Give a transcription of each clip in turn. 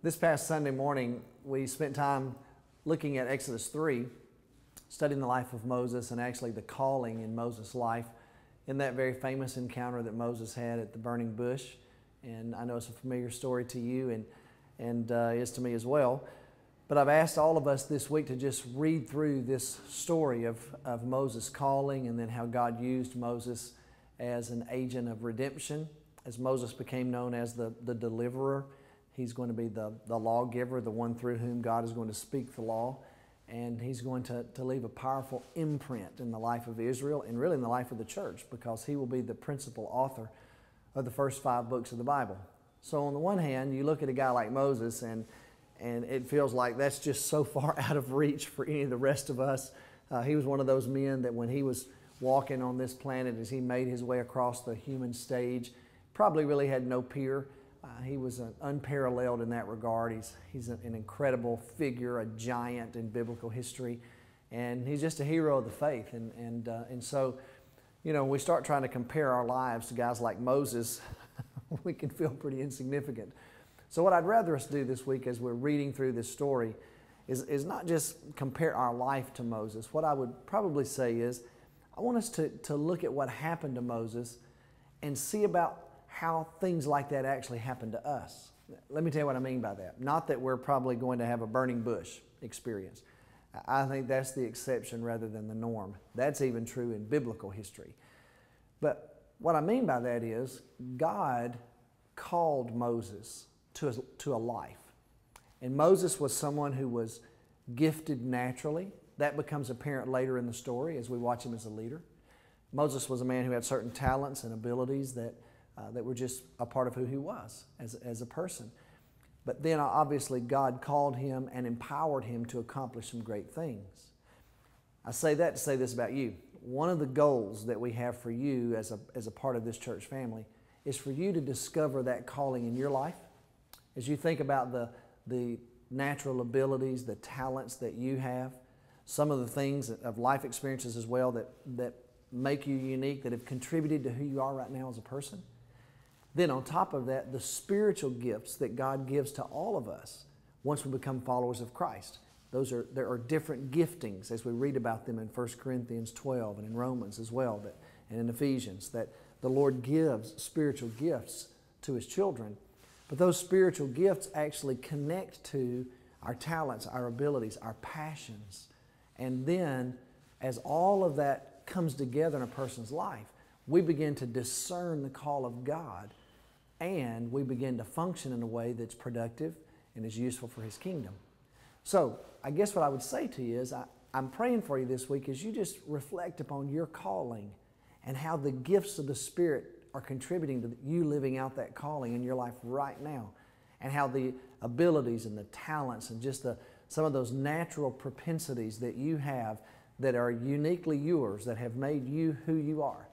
This past Sunday morning, we spent time looking at Exodus 3, studying the life of Moses and actually the calling in Moses' life in that very famous encounter that Moses had at the burning bush. And I know it's a familiar story to you and is to me as well. But I've asked all of us this week to just read through this story of Moses' calling and then how God used Moses as an agent of redemption. As Moses became known as the deliverer, he's going to be the lawgiver, the one through whom God is going to speak the law. And he's going to leave a powerful imprint in the life of Israel and really in the life of the church, because he will be the principal author of the first 5 books of the Bible. So on the one hand, you look at a guy like Moses and it feels like that's just so far out of reach for any of the rest of us. He was one of those men that when he was walking on this planet, as he made his way across the human stage, probably really had no peer. He was unparalleled in that regard. He's an incredible figure, a giant in biblical history, and he's just a hero of the faith. And so, you know, when we start trying to compare our lives to guys like Moses, we can feel pretty insignificant. So what I'd rather us do this week as we're reading through this story is not just compare our life to Moses. What I would probably say is I want us to look at what happened to Moses and see about how things like that actually happen to us. Let me tell you what I mean by that. Not that we're probably going to have a burning bush experience. I think that's the exception rather than the norm. That's even true in biblical history. But what I mean by that is God called Moses to a life. And Moses was someone who was gifted naturally. That becomes apparent later in the story as we watch him as a leader. Moses was a man who had certain talents and abilities that were just a part of who he was as a person. But then obviously God called him and empowered him to accomplish some great things. I say that to say this about you. One of the goals that we have for you as a part of this church family is for you to discover that calling in your life. As you think about the natural abilities, the talents that you have, some of the things of life experiences as well that make you unique, that have contributed to who you are right now as a person. Then on top of that, the spiritual gifts that God gives to all of us once we become followers of Christ. There are different giftings as we read about them in 1 Corinthians 12 and in Romans as well, and in Ephesians, that the Lord gives spiritual gifts to His children. But those spiritual gifts actually connect to our talents, our abilities, our passions. And then as all of that comes together in a person's life, we begin to discern the call of God, and we begin to function in a way that's productive and is useful for His kingdom. So I guess what I would say to you is I'm praying for you this week as you just reflect upon your calling and how the gifts of the Spirit are contributing to you living out that calling in your life right now, and how the abilities and the talents and just some of those natural propensities that you have that are uniquely yours, that have made you who you are,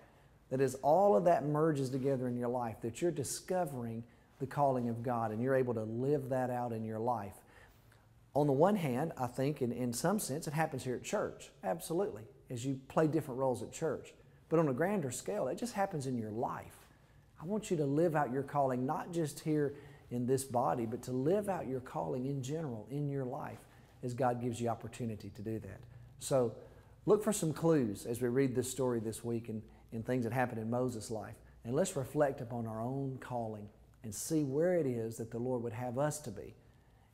that as all of that merges together in your life, that you're discovering the calling of God and you're able to live that out in your life. On the one hand, I think in some sense it happens here at church, absolutely, as you play different roles at church. But on a grander scale, it just happens in your life. I want you to live out your calling, not just here in this body, but to live out your calling in general in your life as God gives you opportunity to do that. So look for some clues as we read this story this week and things that happened in Moses' life. And let's reflect upon our own calling and see where it is that the Lord would have us to be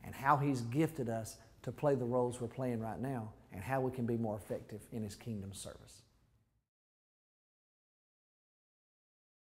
and how He's gifted us to play the roles we're playing right now and how we can be more effective in His kingdom service.